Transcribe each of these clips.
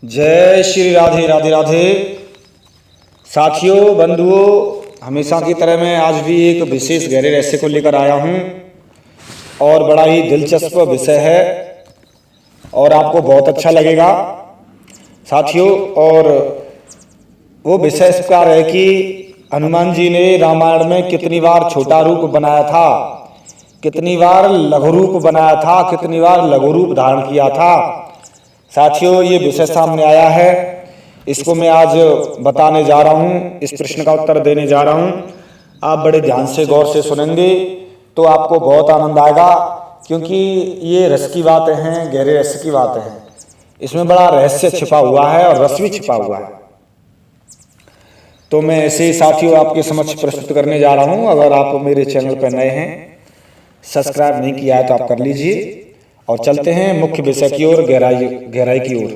जय श्री राधे राधे राधे। साथियों, बंधुओं, हमेशा की तरह मैं आज भी एक विशेष गहरे रहस्य को लेकर आया हूं और बड़ा ही दिलचस्प विषय है और आपको बहुत अच्छा लगेगा साथियों। और वो विषय इस प्रकार है कि हनुमान जी ने रामायण में कितनी बार छोटा रूप बनाया था, कितनी बार लघु रूप बनाया था, कितनी बार लघु रूप धारण किया था। साथियों, ये विषय सामने आया है, इसको मैं आज बताने जा रहा हूँ, इस प्रश्न का उत्तर देने जा रहा हूँ। आप बड़े ध्यान से गौर से सुनेंगे तो आपको बहुत आनंद आएगा, क्योंकि ये रस की बातें हैं, गहरे रस की बातें हैं। इसमें बड़ा रहस्य छिपा हुआ है और रस भी छिपा हुआ है। तो मैं ऐसे ही साथियों आपके समक्ष प्रस्तुत करने जा रहा हूँ। अगर आप मेरे चैनल पर नए हैं, सब्सक्राइब नहीं किया है तो आप कर लीजिए और चलते हैं मुख्य विषय की ओर, गहराई की ओर।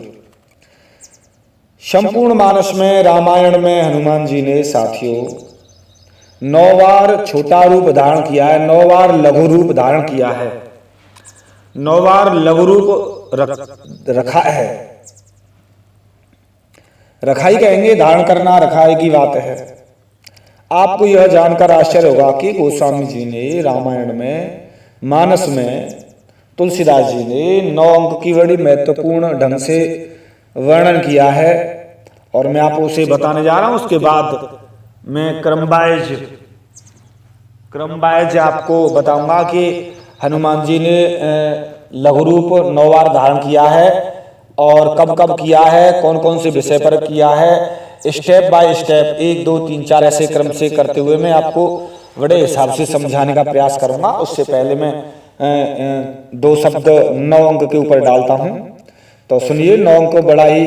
संपूर्ण मानस में, रामायण में हनुमान जी ने साथियों 9 बार छोटा रूप धारण किया है, 9 बार लघु रूप धारण किया है, 9 बार लघु रूप रखा है। रखाई कहेंगे, धारण करना रखाई की बात है। आपको यह जानकर आश्चर्य होगा कि गोस्वामी जी ने रामायण में, मानस में तुलसीदास जी ने 9 अंक की बड़ी महत्वपूर्ण ढंग से वर्णन किया है और मैं आपको उसे बताने जा रहा हूं। उसके बाद मैं क्रमवाइज आपको बताऊंगा कि हनुमान जी ने लघु रूप 9 बार धारण किया है और कब कब किया है, कौन कौन से विषय पर किया है, स्टेप बाय स्टेप 1 2 3 4 ऐसे क्रम से करते हुए मैं आपको बड़े हिसाब से समझाने का प्रयास करूंगा। उससे पहले मैं 2 शब्द 9 अंक के ऊपर डालता हूं, तो सुनिए। 9 अंक बड़ा ही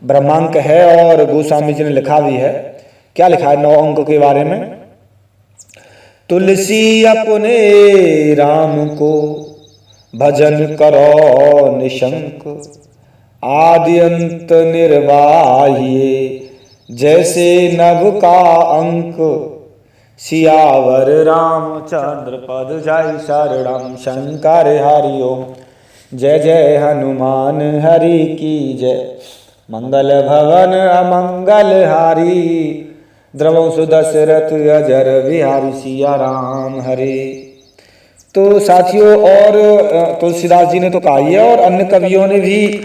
ब्रह्मांक है और गोस्वामी जी ने लिखा भी है। क्या लिखा है 9 अंक के बारे में? तुलसी अपने राम को भजन करो निशंक, आदि अंत निर्वाहिए जैसे नभ का अंक, सियावर रामचंद्र पद जाय शरणम, शंकर हरि ओम। जय जय हनुमान हरि की जय, मंगल भवन अमंगल हारी, द्रवं सुदशरथ अजर बिहारी, सिया राम हरे। तो साथियों, और तुलसीदास जी ने तो कहा ही है और अन्य कवियों ने भी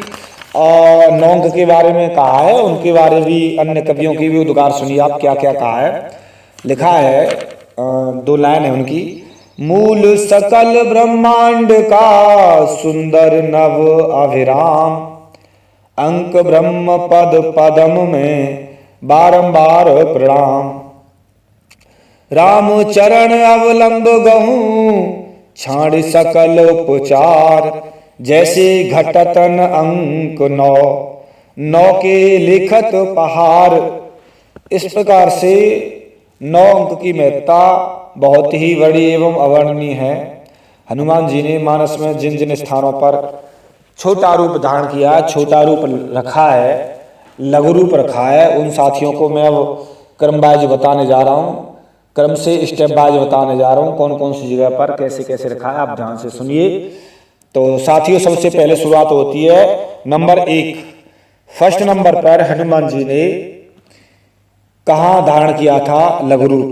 9 अंक के बारे में कहा है। उनके बारे भी अन्य कवियों की भी उद्गार सुनिए आप, क्या क्या कहा है। लिखा है, 2 लाइन है उनकी। मूल सकल ब्रह्मांड का सुंदर नव अभिराम, अंक ब्रह्म पद पदम में बारंबार प्रणाम। राम चरण अवलंब गहूं छाड़ सकल उपचार, जैसे घटतन अंक 9, 9 के लिखत पहाड़। इस प्रकार से 9 अंक की महत्ता बहुत ही बड़ी एवं अवर्णनीय है। हनुमान जी ने मानस में जिन जिन स्थानों पर छोटा रूप धारण किया, छोटा रूप रखा है, लघु रूप रखा है, उन साथियों को मैं अब क्रमवाइज बताने जा रहा हूँ, क्रम से स्टेप वाइज बताने जा रहा हूँ, कौन कौन सी जगह पर कैसे कैसे रखा है। आप ध्यान से सुनिए। तो साथियों, सबसे पहले शुरुआत होती है नंबर 1। फर्स्ट नंबर पर हनुमान जी ने कहाँ धारण किया था लघु रूप?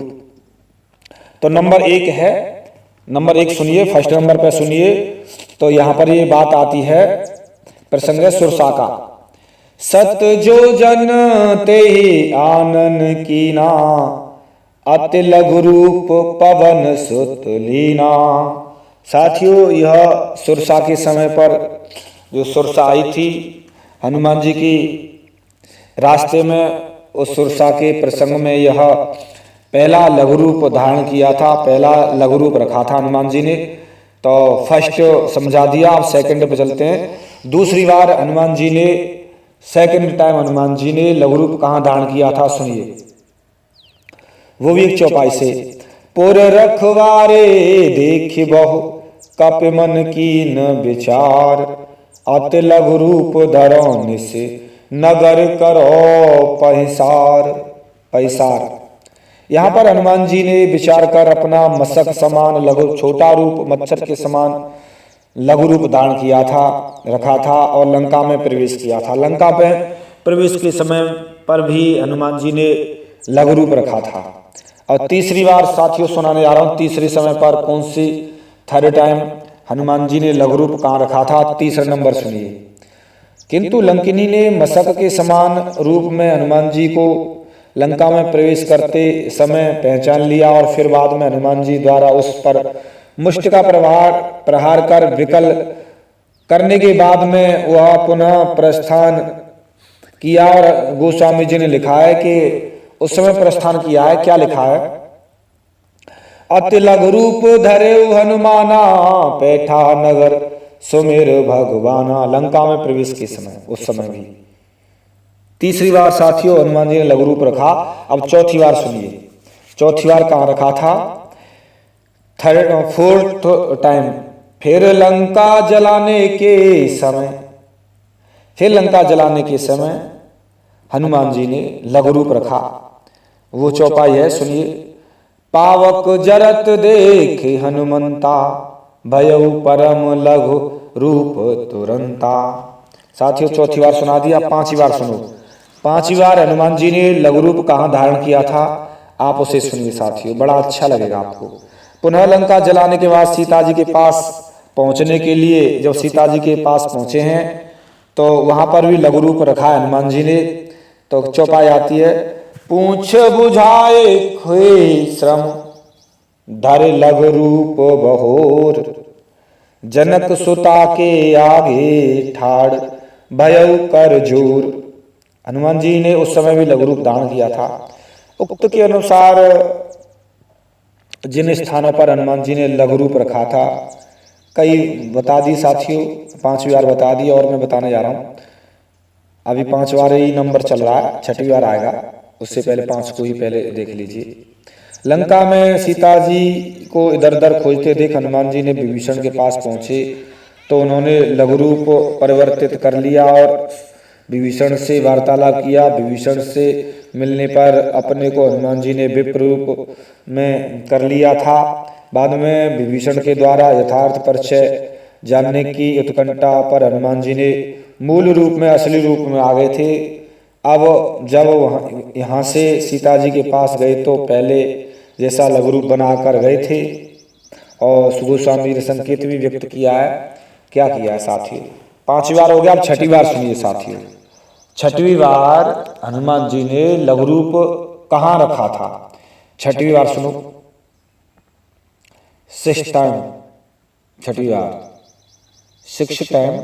तो नंबर 1 है, नंबर 1 सुनिए, फर्स्ट नंबर पर सुनिए। तो यहां पर ये बात आती है, प्रसंग है सुरसा का। सत जो जन ते ही आनन कीना, अति लघु रूप पवन सुत लीना। साथियों, यह सुरसा के समय पर जो सुरसा आई थी हनुमान जी की रास्ते में, उस सुरसा के प्रसंग में यह पहला लघु रूप धारण किया था, पहला लघु रूप रखा था हनुमान जी ने। तो फर्स्ट समझा दिया, आप सेकंड पे चलते हैं। दूसरी बार हनुमान जी ने, सेकंड टाइम हनुमान जी ने लघु रूप कहाँ धारण किया था, सुनिए। वो भी एक चौपाई से। पुर रखवारे देख बहु, कप मन कीन विचार, अति लघु रूप धरो निस, नगर करो पैसार। यहाँ पर हनुमान जी ने विचार कर अपना मस्तक समान लघु छोटा रूप, मच्छर के समान लघु रूप धारण किया था, रखा था और लंका में प्रवेश किया था। लंका पे प्रवेश के समय पर भी हनुमान जी ने लघु रूप रखा था। और तीसरी बार साथियों सुनाने जा रहा हूँ, तीसरे समय पर कौन सी थर्ड टाइम हनुमान जी ने लघु रूप कहाँ रखा था, तीसरा नंबर सुनिए। किंतु लंकिनी ने मशक के समान रूप में हनुमान जी को लंका में प्रवेश करते समय पहचान लिया और फिर बाद में हनुमान जी द्वारा उस पर मुष्ट का प्रहार कर विकल करने के बाद में वह पुनः प्रस्थान किया। और गोस्वामी जी ने लिखा है कि उस समय प्रस्थान किया है, क्या लिखा है, अति लघु रूप धरे हनुमाना पैठा नगर सुमेर भगवाना। लंका में प्रवेश के समय, उस समय भी तीसरी बार साथियों हनुमान जी ने लघु रूप रखा। अब चौथी बार सुनिए, चौथी बार कहाँ रखा था, फोर्थ टाइम। फिर लंका जलाने के समय, फिर लंका जलाने के समय हनुमान जी ने लघु रूप रखा। वो चौपाई है, सुनिए। पावक जरत देख हनुमंता भयउ परम लघु रूप तुरंता। साथियों चौथी बार सुना दिया, पांचवी बार सुनो। पांचवी बार हनुमान जी ने लघु रूप कहाँ धारण किया था, आप उसे सुनिए साथियों, बड़ा अच्छा लगेगा आपको। पुनः लंका जलाने के बाद सीता जी के पास पहुंचने के लिए, जब सीता जी के पास पहुंचे हैं तो वहां पर भी लघु रूप रखा है हनुमान जी ने। तो चौपाई आती है, पूछ बुझाए खोए श्रम धरे लघु रूप बहोर जनक सुता के आगे ठाड़ भयउ कर जोर। हनुमान जी ने उस समय भी लघु रूप धारण किया था। उक्त के अनुसार जिन स्थानों पर हनुमान जी ने लघु रूप रखा था कई बता दी साथियों, पांचवी बार बता दी और मैं बताने जा रहा हूं। अभी 5 बार ही नंबर चल रहा है, 6वीं बार आएगा, उससे पहले 5 को ही पहले देख लीजिए। लंका में सीता जी को इधर उधर खोजते देख हनुमान जी ने विभीषण के पास पहुंचे तो उन्होंने लघु रूप परिवर्तित कर लिया और विभीषण से वार्तालाप किया। विभीषण से मिलने पर अपने को हनुमान जी ने विप्र रूप में कर लिया था। बाद में विभीषण के द्वारा यथार्थ परिचय जानने की उत्कंठा पर हनुमान जी ने मूल रूप में, असली रूप में आ गए थे। अब जब यहाँ से सीता जी के पास गए तो पहले जैसा लघु रूप बनाकर गए थे। और गोस्वामी ने संकेत भी व्यक्त किया है, क्या किया है साथियों। 5वीं बार हो गया, अब 6वीं बार सुनिए साथियों। 6वीं बार हनुमान जी ने लघु रूप कहाँ रखा था, 6वीं बार सुनो। 6th टाइम, 6वीं बार 6th टाइम।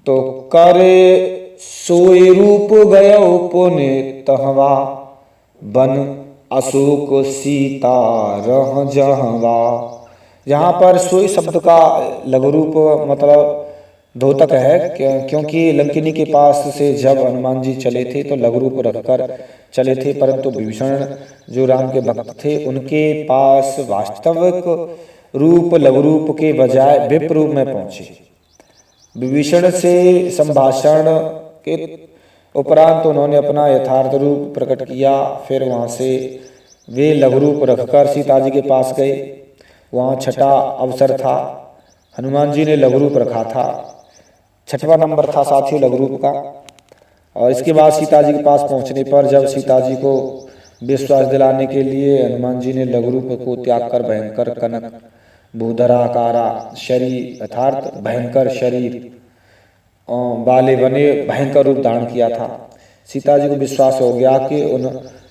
तो करे सोई रूप गयो पुने तहवा बन अशोक सीता रह जहवा। यहाँ पर सोई शब्द का लघु रूप मतलब द्योतक है, क्योंकि लंकिनी के पास से जब हनुमान जी चले थे तो लघु रूप रखकर चले थे, परंतु विभीषण जो राम के भक्त थे उनके पास वास्तविक रूप लघु रूप के बजाय विप्र रूप में पहुंचे। विभीषण से संभाषण के उपरांत उन्होंने अपना यथार्थ रूप प्रकट किया। फिर वहां से वे लघु रूप रखकर सीता जी के पास गए। वहां 6ठा अवसर था, हनुमान जी ने लघु रूप रखा था, 6वां नंबर था साथियों लघु रूप का। और इसके बाद सीता जी के पास पहुंचने पर जब सीता जी को विश्वास दिलाने के लिए हनुमान जी ने लघु रूप को त्याग कर भयंकर कनक भूधराकारा शरीर अर्थात भयंकर शरीर वाले बने भयंकर रूप धारण किया था। सीता जी को विश्वास हो गया कि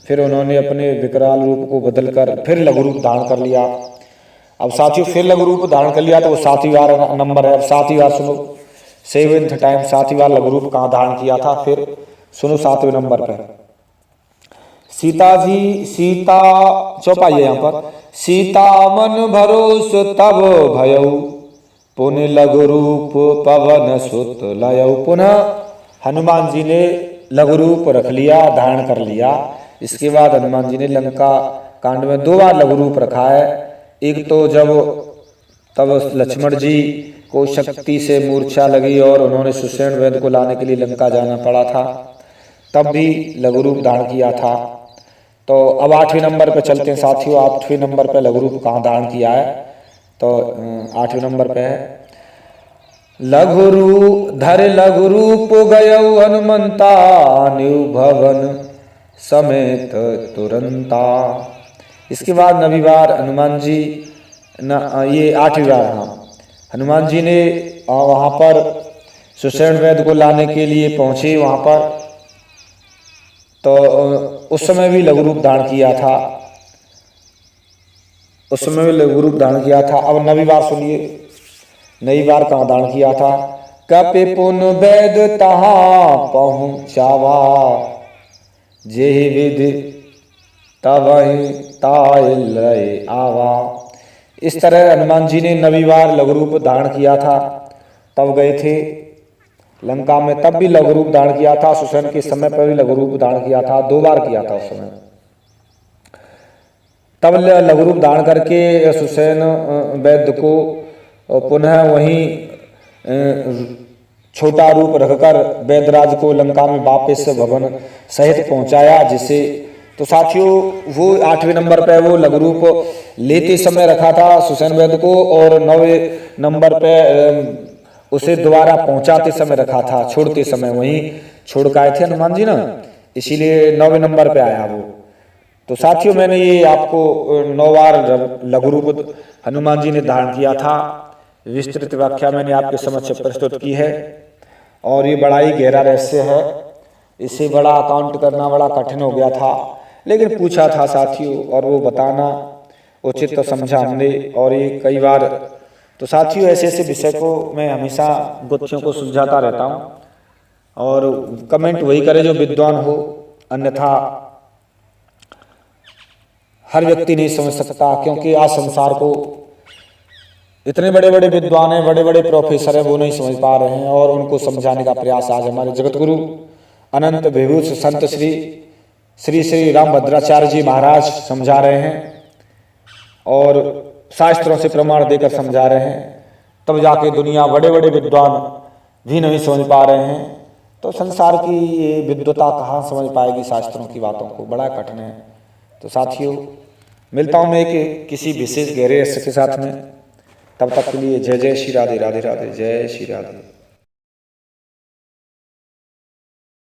फिर उन्होंने अपने विकराल रूप को बदलकर फिर लघु रूप धारण कर लिया। अब साथियों फिर लघु रूप धारण कर लिया तो वो 7वीं बार नंबर है। अब 7वीं बार सुनो, 7th टाइम 7वीं बार लघु रूप कहाँ धारण किया था, फिर सुनो 7वें नंबर पर। सीता चौपाई है यहाँ पर, सीता मन भरोस तब भयउ पुण्य लघु रूप पवन सुत लयउ। पुनः हनुमान जी ने लघु रूप रख लिया, धारण कर लिया। इसके बाद हनुमान जी ने लंका कांड में 2 बार लघु रूप रखा है। एक तो जब तब लक्ष्मण जी को शक्ति से मूर्छा लगी और उन्होंने सुषेण वेद को लाने के लिए लंका जाना पड़ा था, तब भी लघु रूप धारण किया था। तो अब 8वें नंबर पे चलते हैं साथियों। 8वें नंबर पे लघु रूप कहाँ धारण किया है, तो 8वें नंबर पे है, लघु रूप धर लघु रूप गयौ हनुमंता, न्यू भवन समेत तुरंता। इसके बाद नवी बार हनुमान जी ये 8वीं बार, हाँ, हनुमान जी ने वहाँ पर सुषेण वेद को लाने के लिए पहुँचे वहाँ पर, तो उस समय भी लघु रूप धारण किया था, उस समय भी लघु रूप धारण किया था। अब नवी बार सुनिए, नई बार कहाँ धारण किया था। कपि पुन वेद तहाँ पहुँचावा, जेहि विधि तबहि ताय लय आवा। इस तरह हनुमान जी ने नवी बार लघु रूप धारण किया था, तब गए थे लंका में, तब भी लघु रूप धारण किया था। सुषेण के समय पर भी लघु रूप धारण किया था, 2 बार किया था उस समय। तब लघु रूप धारण करके सुषेण वैद्य को पुनः वहीं छोटा रूप रखकर वैद्यराज को लंका में वापस भवन सहित पहुंचाया, जिससे तो साथियों वो 8वें नंबर पे वो लघु रूप लेते समय रखा था सुषेण वैद्य को, और 9वें नंबर पे उसे दोबारा पहुंचाते समय रखा था, छोड़ते समय वहीं छोड़ के आए थे हनुमान जी ना, इसीलिए 9वें नंबर पे आया वो। तो साथियों मैंने ये आपको 9 बार लघु रूप हनुमान जी ने धारण किया था, विस्तृत व्याख्या मैंने आपके समक्ष प्रस्तुत की है, और ये बड़ा ही गहरा रहस्य है, इससे बड़ा अकाउंट करना बड़ा कठिन हो गया था, लेकिन पूछा था साथियों और वो बताना उचित तो समझा हमने, और ये कई बार। तो साथियों ऐसे ऐसे विषय को मैं हमेशा गुत्थियों को सुलझाता रहता हूँ, और कमेंट वही करे जो विद्वान हो, अन्यथा हर व्यक्ति नहीं समझ सकता, क्योंकि आज संसार को इतने बड़े बड़े विद्वान हैं, बड़े बड़े प्रोफेसर हैं, वो नहीं समझ पा रहे हैं, और उनको समझाने का प्रयास आज हमारे जगत गुरु अनंत विभूष संत श्री रामभद्राचार्य जी महाराज समझा रहे हैं, और शास्त्रों से प्रमाण देकर समझा रहे हैं, तब जाके दुनिया बड़े बड़े विद्वान भी नहीं समझ पा रहे हैं। तो संसार की ये विद्वता कहाँ समझ पाएगी शास्त्रों की बातों को, बड़ा कठिन है। तो साथियों मिलता हूँ मैं किसी विशेष गहरे रहस्य के साथ में, तब तक के लिए जय जय श्री राधे, राधे राधे, जय श्री राधे।